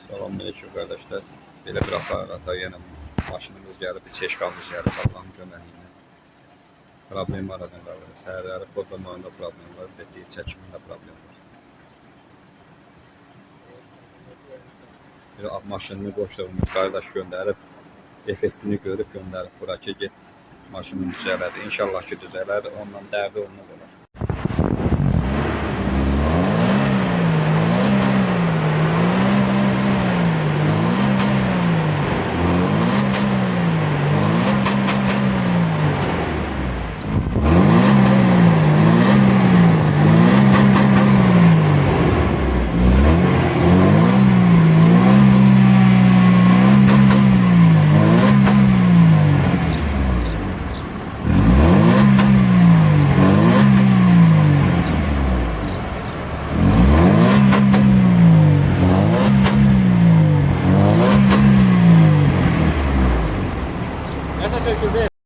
Selamünaleyküm kardeşler. Belə bir aparata yenə maşınımız gəlib, çeşkamız gəlib Allah'ın köməliyi ilə. Problem aradan qalır. Səhərləri kodlamanında problem var, dediyi çəkimində problem var. Bir maşınını boşluğumuz qardaş göndərib, effektini görüb göndərib bura ki, get maşının düzələdi. İnşallah ki düzələr, ondan dərdi olmaz olar. Essa te ajudei?